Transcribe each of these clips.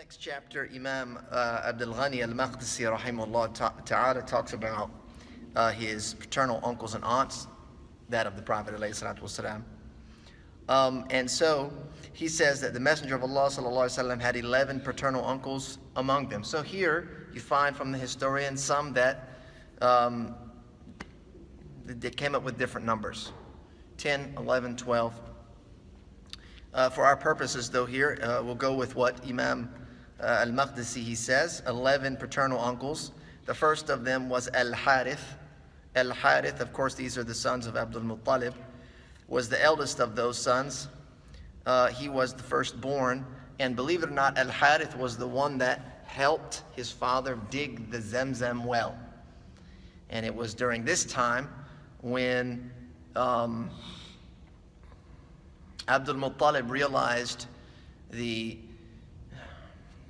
next chapter, Imam Abdul Ghani al-Maqdisi rahimahullah ta'ala talks about his paternal uncles and aunts, that of the Prophet alayhi salatu wasalam. And so he says that the Messenger of Allah sallallahu alaihi wasallam had 11 paternal uncles among them. So here you find from the historians some that they came up with different numbers, 10, 11, 12. For our purposes, though, here we'll go with what Imam al-Maqdisi, he says, 11 paternal uncles. The first of them was al-Harith. Al-Harith, of course, these are the sons of Abdul Muttalib, was the eldest of those sons. He was the firstborn, and believe it or not, al-Harith was the one that helped his father dig the Zamzam well. And it was during this time when Abdul Muttalib realized the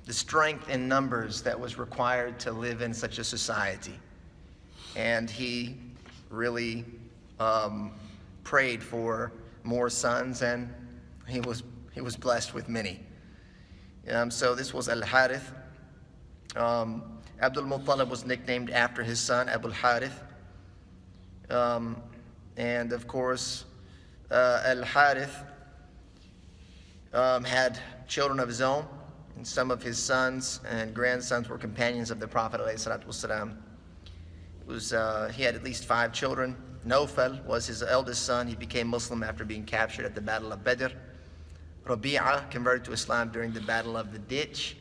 strength in numbers that was required to live in such a society. And he really prayed for more sons, and he was blessed with many. So this was al-Harith. Abdul Muttalib was nicknamed after his son, Abu al-Harith. And of course, al-Harith had children of his own, and some of his sons and grandsons were companions of the Prophet ﷺ. He had at least 5 children. Nawfal was his eldest son. He became Muslim after being captured at the Battle of Badr. Rabi'a converted to Islam during the Battle of the Ditch.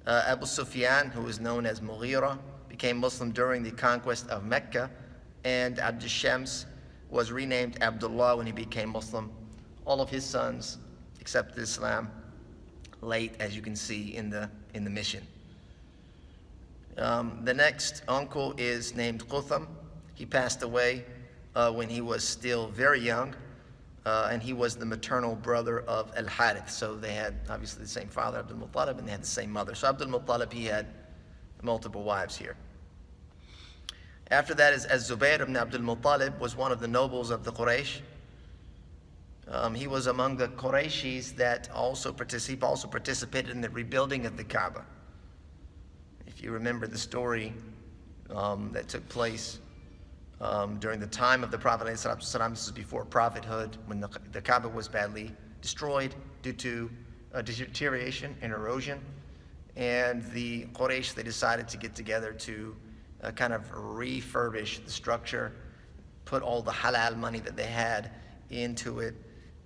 Abu Sufyan, who was known as Mughira, became Muslim during the conquest of Mecca. And Abd Shams was renamed Abdullah when he became Muslim. All of his sons accepted Islam late, as you can see in the mission. The next uncle is named Qutham. He passed away when he was still very young, and he was the maternal brother of al-Harith. So they had obviously the same father, Abdul Muttalib, and they had the same mother. So Abdul Muttalib, he had multiple wives here. After that is al-Zubair ibn Abdul Muttalib, was one of the nobles of the Quraysh. He was among the Qurayshis that also participated in the rebuilding of the Kaaba. If you remember the story that took place during the time of the Prophet ﷺ, this is before prophethood, when the Kaaba was badly destroyed due to deterioration and erosion. And the Quraysh, they decided to get together to kind of refurbish the structure, put all the halal money that they had into it,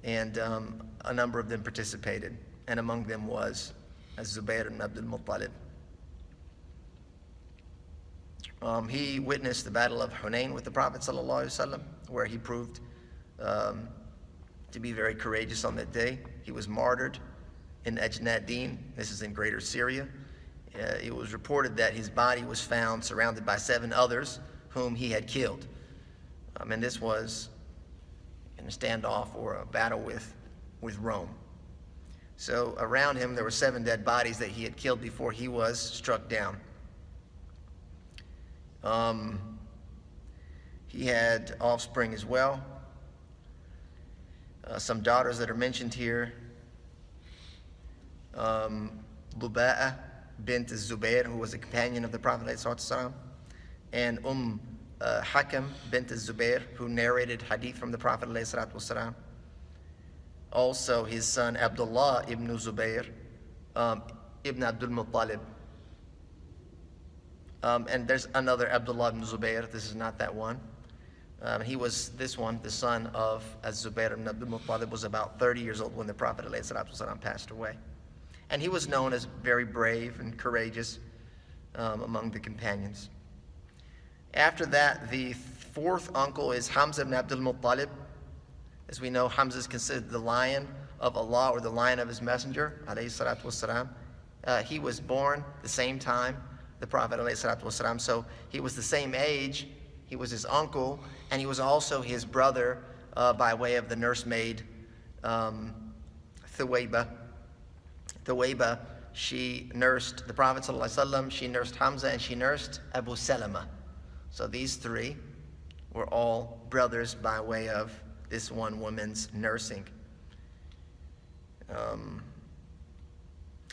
and a number of them participated, and among them was al-Zubair ibn Abdul Muttalib. He witnessed the Battle of Hunain with the Prophet ﷺ, where he proved to be very courageous on that day. He was martyred in Ajnadin. This is in Greater Syria. It was reported that his body was found surrounded by 7 others whom he had killed. And this was in a standoff or a battle with Rome. So around him there were 7 dead bodies that he had killed before he was struck down. He had offspring as well. Some daughters that are mentioned here. Luba'a bint al-Zubair, who was a companion of the Prophet ﷺ, and Hakam bint al-Zubair, who narrated hadith from the Prophet ﷺ. Also his son Abdullah ibn Zubair, ibn Abdul Muttalib. And there's another Abdullah ibn Zubair. This is not that one. He was this one, the son of al-Zubair ibn Abdul Muttalib, was about 30 years old when the Prophet ﷺ passed away. And he was known as very brave and courageous among the companions. After that, the 4th uncle is Hamza ibn Abdul Muttalib. As we know, Hamza is considered the lion of Allah, or the lion of his messenger, alayhi salatu wasalam. He was born the same time the Prophet ﷺ, so he was the same age. He was his uncle, and he was also his brother by way of the nursemaid Thuwayba. Thuwayba, she nursed the Prophet ﷺ, she nursed Hamza, and she nursed Abu Salama. So these 3 were all brothers by way of this one woman's nursing.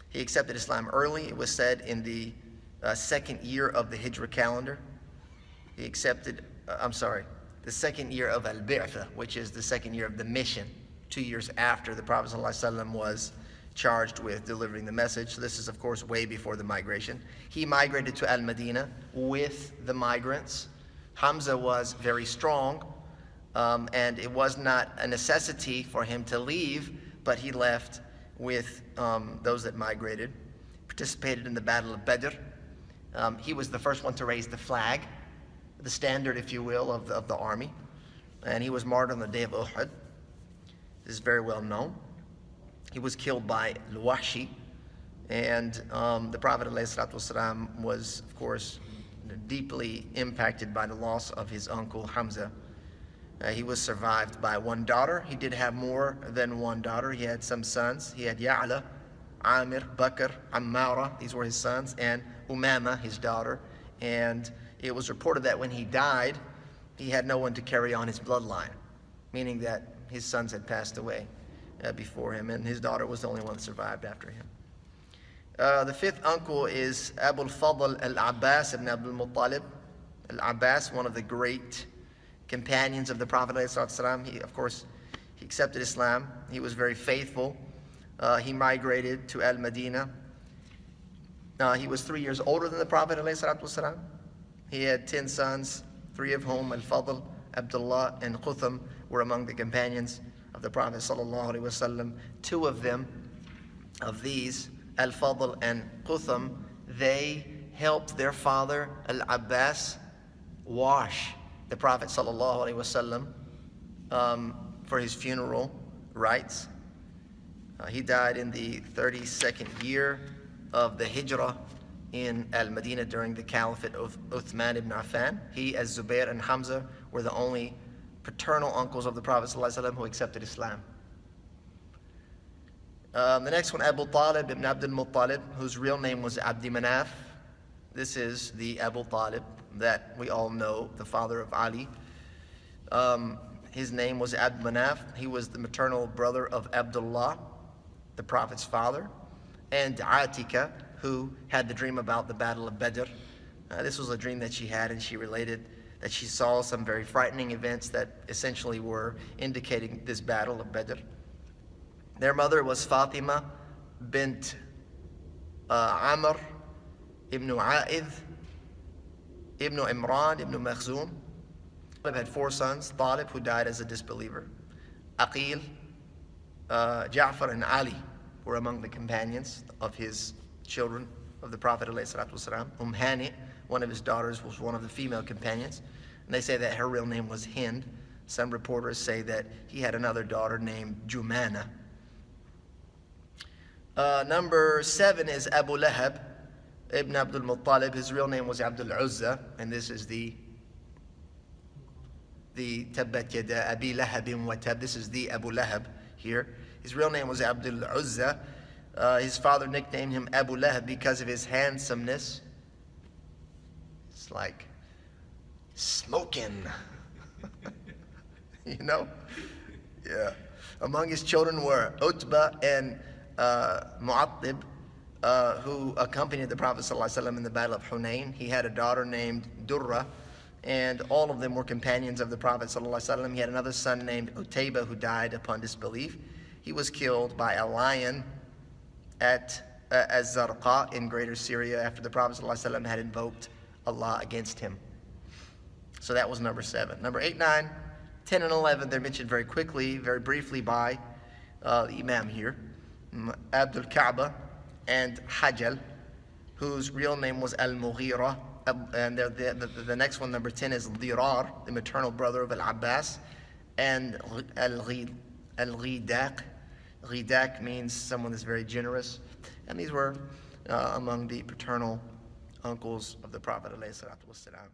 He accepted Islam early. It was said in the second year of the Hijra calendar. He accepted, the second year of al-Bi'tha, which is the second year of the mission, 2 years after the Prophet ﷺ was charged with delivering the message. So this is, of course, way before the migration. He migrated to Al-Madinah with the migrants. Hamza was very strong, and it was not a necessity for him to leave, but he left with those that migrated, participated in the Battle of Badr. He was the first one to raise the flag, the standard, if you will, of the army. And he was martyred on the day of Uhud. This is very well known. He was killed by al-Wahshi. And the Prophet ﷺ was, of course, deeply impacted by the loss of his uncle Hamza. He was survived by one daughter. He did have more than one daughter. He had some sons. He had Ya'la, Amir, Bakr, Ammara. These were his sons. And Umama, his daughter. And it was reported that when he died, he had no one to carry on his bloodline, meaning that his sons had passed away before him, and his daughter was the only one that survived after him. The fifth uncle is Abu al-Fadl al-Abbas ibn Abdul Muttalib. Al-Abbas, one of the great companions of the Prophet ﷺ. He accepted Islam. He was very faithful. He migrated to Al-Madinah. He was 3 years older than the Prophet ﷺ. He had 10 sons, 3 of whom, Al-Fadl, Abdullah, and Qutham, were among the companions of the Prophet ﷺ. 2 of them, of these, Al-Fadl and Qutham, they helped their father, Al-Abbas, wash the Prophet ﷺ for his funeral rites. He died in the 32nd year of the Hijrah in Al-Madinah during the Caliphate of Uthman ibn Affan. He, al-Zubair, and Hamza were the only paternal uncles of the Prophet ﷺ who accepted Islam. The next one, Abu Talib ibn Abdul Muttalib, whose real name was Abdi Manaf. This is the Abu Talib that we all know, the father of Ali. His name was Abd Manaf. He was the maternal brother of Abdullah, the Prophet's father, and Atika, who had the dream about the Battle of Badr. This was a dream that she had, and she related that she saw some very frightening events that essentially were indicating this Battle of Badr. Their mother was Fatima bint Amr ibn A'idh ibn Imran ibn Makhzum. Talib had 4 sons. Talib, who died as a disbeliever. Aqil, Ja'far, and Ali were among the companions of his children of the Prophet ﷺ. Hani, one of his daughters, was one of the female companions. And they say that her real name was Hind. Some reporters say that he had another daughter named Jumana. Number 7 is Abu Lahab ibn Abdul Muttalib. His real name was Abdul Uzza, and this is the Tabbat Yada Abi Lahabin wa Tab. This is the Abu Lahab here. His real name was Abdul Uzza. His father nicknamed him Abu Lahab because of his handsomeness. It's like smoking, you know? Yeah. Among his children were Utbah and Mu'attib, who accompanied the Prophet ﷺ in the Battle of Hunayn. He had a daughter named Durra, and all of them were companions of the Prophet ﷺ. He had another son named Utayba, who died upon disbelief. He was killed by a lion at Az-Zarqa in Greater Syria after the Prophet ﷺ had invoked Allah against him. So that was number 7. Number 8, 9, 10, and 11, they're mentioned very quickly, very briefly by the Imam here. Abdul Kaaba and Hajjal, whose real name was Al-Mughira. And the next one, number 10, is Dirar, the maternal brother of Al-Abbas, and Al-Ghidaq. Ghidaq means someone that's very generous. And these were among the paternal uncles of the Prophet ﷺ.